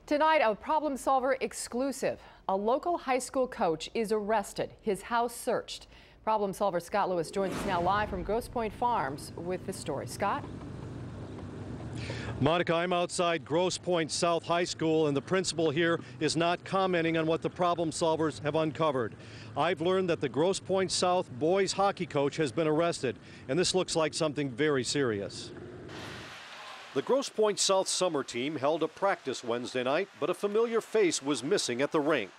Tonight, a problem solver exclusive. A local high school coach is arrested, his house searched. Problem solver Scott Lewis joins us now live from Grosse Pointe Farms with this story. Scott? Monica, I'm outside Grosse Pointe South High School, and the principal here is not commenting on what the problem solvers have uncovered. I've learned that the Grosse Pointe South boys hockey coach has been arrested, and this looks like something very serious. The Grosse Pointe South summer team held a practice Wednesday night, but a familiar face was missing at the rink.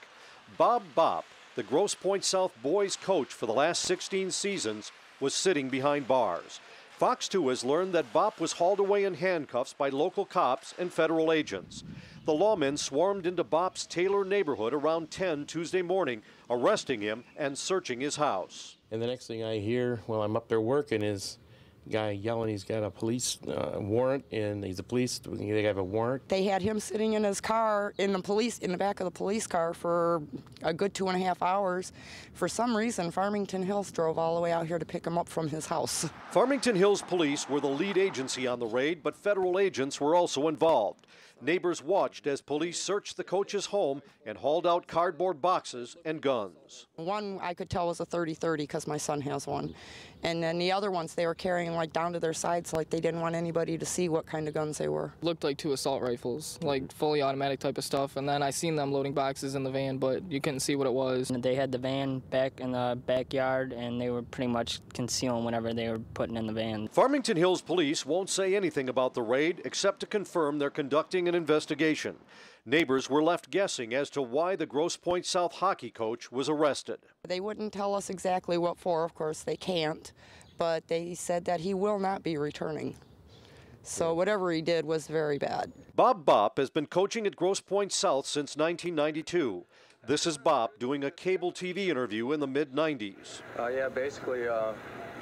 Bob Bopp, the Grosse Pointe South boys coach for the last 16 seasons, was sitting behind bars. Fox 2 has learned that Bopp was hauled away in handcuffs by local cops and federal agents. The lawmen swarmed into Bopp's Taylor neighborhood around 10 Tuesday morning, arresting him and searching his house. And the next thing I hear while I'm up there working is guy yelling he's got a police warrant, and he's a police, they have a warrant. They had him sitting in his car in the back of the police car for a good 2.5 hours. For some reason, Farmington Hills drove all the way out here to pick him up from his house. Farmington Hills police were the lead agency on the raid, but federal agents were also involved. Neighbors watched as police searched the coach's home and hauled out cardboard boxes and guns. One I could tell was a 30-30 because my son has one. And then the other ones they were carrying like down to their sides, like they didn't want anybody to see what kind of guns they were. Looked like 2 assault rifles, like fully automatic type of stuff. And then I seen them loading boxes in the van, but you couldn't see what it was. They had the van back in the backyard, and they were pretty much concealing whatever they were putting in the van. Farmington Hills police won't say anything about the raid except to confirm they're conducting an investigation. Neighbors were left guessing as to why the Grosse Pointe South hockey coach was arrested. They wouldn't tell us exactly what for, of course they can't, but they said that he will not be returning. So whatever he did was very bad. Bob Bopp has been coaching at Grosse Pointe South since 1992. This is Bopp doing a cable TV interview in the mid-90s. Yeah, basically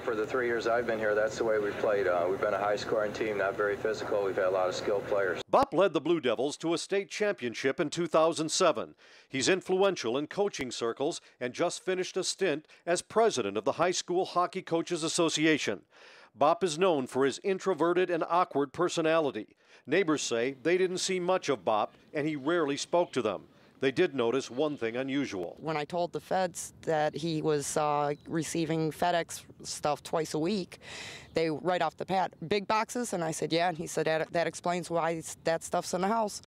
for the 3 years I've been here, that's the way we've played. We've been a high-scoring team, not very physical. We've had a lot of skilled players. Bopp led the Blue Devils to a state championship in 2007. He's influential in coaching circles and just finished a stint as president of the High School Hockey Coaches Association. Bopp is known for his introverted and awkward personality. Neighbors say they didn't see much of Bopp, and he rarely spoke to them. They did notice one thing unusual. When I told the feds that he was receiving FedEx stuff twice a week, they right off the bat, big boxes, and I said, yeah, and he said, that explains why that stuff's in the house.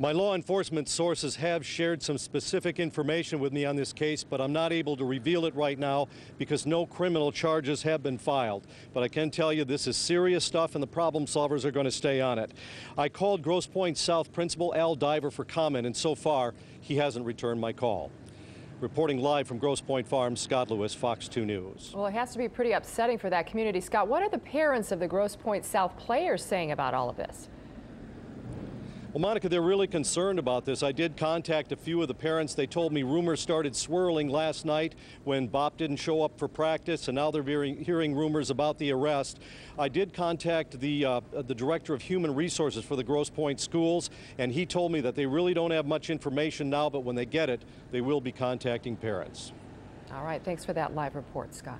My law enforcement sources have shared some specific information with me on this case, but I'm not able to reveal it right now because no criminal charges have been filed. But I can tell you this is serious stuff, and the problem solvers are going to stay on it. I called Grosse Pointe South Principal Al Diver for comment, and so far he hasn't returned my call. Reporting live from Grosse Pointe Farms, Scott Lewis, Fox 2 News. Well, it has to be pretty upsetting for that community. Scott, what are the parents of the Grosse Pointe South players saying about all of this? Well, Monica, they're really concerned about this. I did contact a few of the parents. They told me rumors started swirling last night when Bopp didn't show up for practice, and now they're hearing rumors about the arrest. I did contact the director of human resources for the Grosse Pointe schools, and he told me that they really don't have much information now, but when they get it, they will be contacting parents. All right, thanks for that live report, Scott.